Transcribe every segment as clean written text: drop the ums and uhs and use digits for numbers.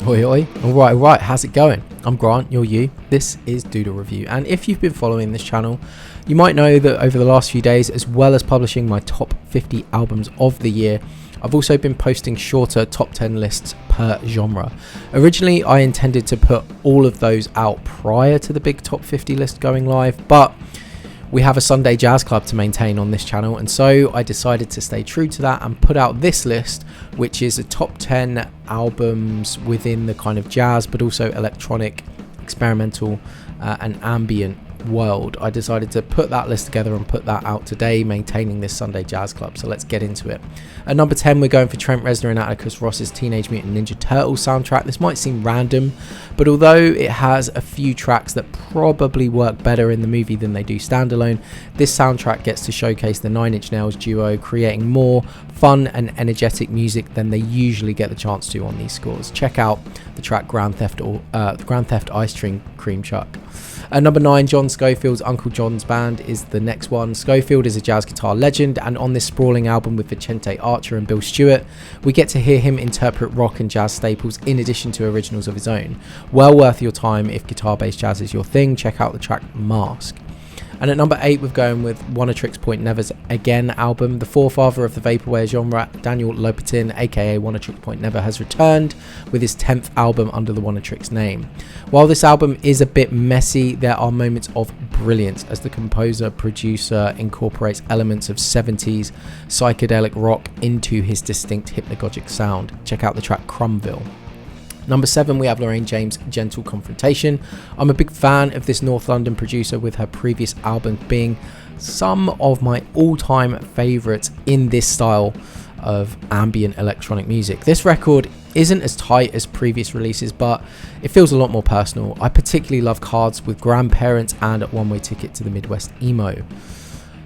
Oi oi, alright, how's it going? I'm Grant, you're you, this is Doodle Review, and if you've been following this channel, you might know that over the last few days, as well as publishing my top 50 albums of the year, I've also been posting shorter top 10 lists per genre. Originally, I intended to put all of those out prior to the big top 50 list going live, but we have a Sunday Jazz Club to maintain on this channel, and so I decided to stay true to that and put out this list, which is a top 10 albums within the kind of jazz but also electronic, experimental and ambient world. I decided to put that list together and put that out today, maintaining this Sunday Jazz Club. So let's get into it. At number 10, we're going for Trent Reznor and Atticus Ross's Teenage Mutant Ninja Turtles soundtrack. This might seem random, but although it has a few tracks that probably work better in the movie than they do standalone, this soundtrack gets to showcase the Nine Inch Nails duo creating more fun and energetic music than they usually get the chance to on these scores. Check out the track Grand Theft Ice Cream Truck. At number 9, John Scofield's Uncle John's Band is the next one. Scofield is a jazz guitar legend, and on this sprawling album with Vicente Archer and Bill Stewart, we get to hear him interpret rock and jazz staples in addition to originals of his own. Well worth your time if guitar-based jazz is your thing. Check out the track Mask. And at number 8, we're going with Oneohtrix Point Never's Again album. The forefather of the vaporware genre, Daniel Lopatin, aka Oneohtrix Point Never, has returned with his 10th album under the Oneohtrix name. While this album is a bit messy, there are moments of brilliance as the composer-producer incorporates elements of 70s psychedelic rock into his distinct hypnagogic sound. Check out the track Crumville. Number 7, we have Loraine James' Gentle Confrontation. I'm a big fan of this North London producer, with her previous albums being some of my all-time favourites in this style of ambient electronic music. This record isn't as tight as previous releases, but it feels a lot more personal. I particularly love Cards with Grandparents and One Way Ticket to the Midwest Emo.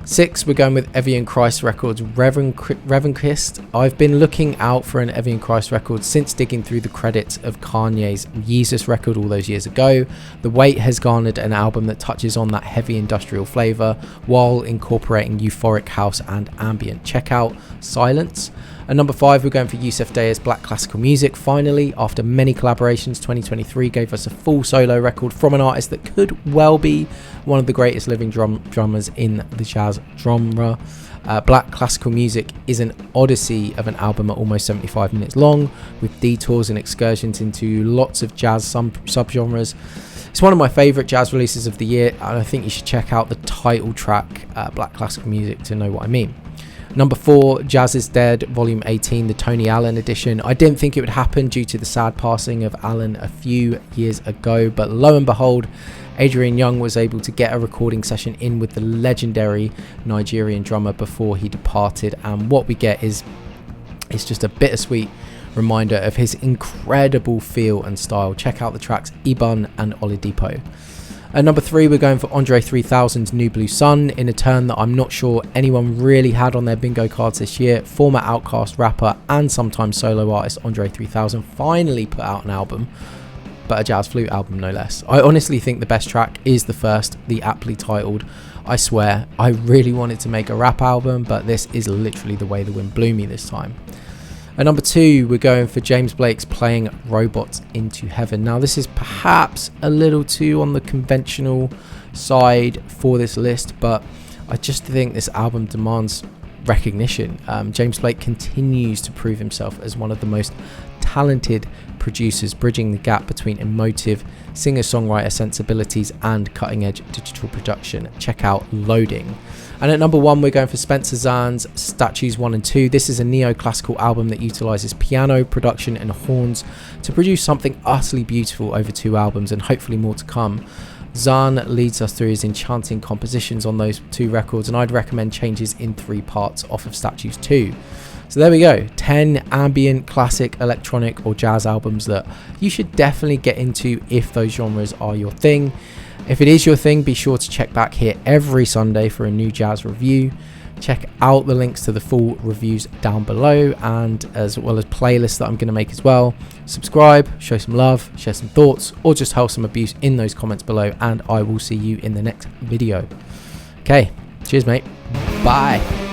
6, we're going with Evian Christ Records' Revanchist. I've been looking out for an Evian Christ record since digging through the credits of Kanye's Yeezus record all those years ago. The Weight has garnered an album that touches on that heavy industrial flavour while incorporating euphoric house and ambient. Check out Silence. At number 5, we're going for Yussef Dey's Black Classical Music. Finally, after many collaborations, 2023 gave us a full solo record from an artist that could well be one of the greatest living drummers in the jazz genre. Black Classical Music is an odyssey of an album at almost 75 minutes long, with detours and excursions into lots of jazz subgenres. It's one of my favourite jazz releases of the year, and I think you should check out the title track, Black Classical Music, to know what I mean. Number 4, Jazz is Dead, Volume 18, the Tony Allen edition. I didn't think it would happen due to the sad passing of Allen a few years ago, but lo and behold, Adrian Young was able to get a recording session in with the legendary Nigerian drummer before he departed, and what we get is just a bittersweet reminder of his incredible feel and style. Check out the tracks Ibun and Oladipo. At number 3, we're going for André 3000's New Blue Sun, in a turn that I'm not sure anyone really had on their bingo cards this year. Former Outkast rapper and sometimes solo artist André 3000 finally put out an album, but a jazz flute album no less. I honestly think the best track is the first, the aptly titled. I swear, I really wanted to make a rap album, but this is literally the way the wind blew me this time. At number 2, we're going for James Blake's Playing Robots into Heaven. Now, this is perhaps a little too on the conventional side for this list, but I just think this album demands recognition. James Blake continues to prove himself as one of the most talented producers, bridging the gap between emotive singer-songwriter sensibilities and cutting-edge digital production. Check out Loading. And at number 1, we're going for Spencer Zan's Statues 1 and 2. This is a neoclassical album that utilises piano, production and horns to produce something utterly beautiful over 2 albums, and hopefully more to come. Zahn leads us through his enchanting compositions on those 2 records, and I'd recommend Changes in 3 Parts off of Statues 2. So there we go, 10 ambient, classic, electronic or jazz albums that you should definitely get into if those genres are your thing. If it is your thing, be sure to check back here every Sunday for a new jazz review. Check out the links to the full reviews down below, and as well as playlists that I'm going to make as well. Subscribe, show some love, share some thoughts, or just hurl some abuse in those comments below, and I will see you in the next video. Okay, cheers mate, bye.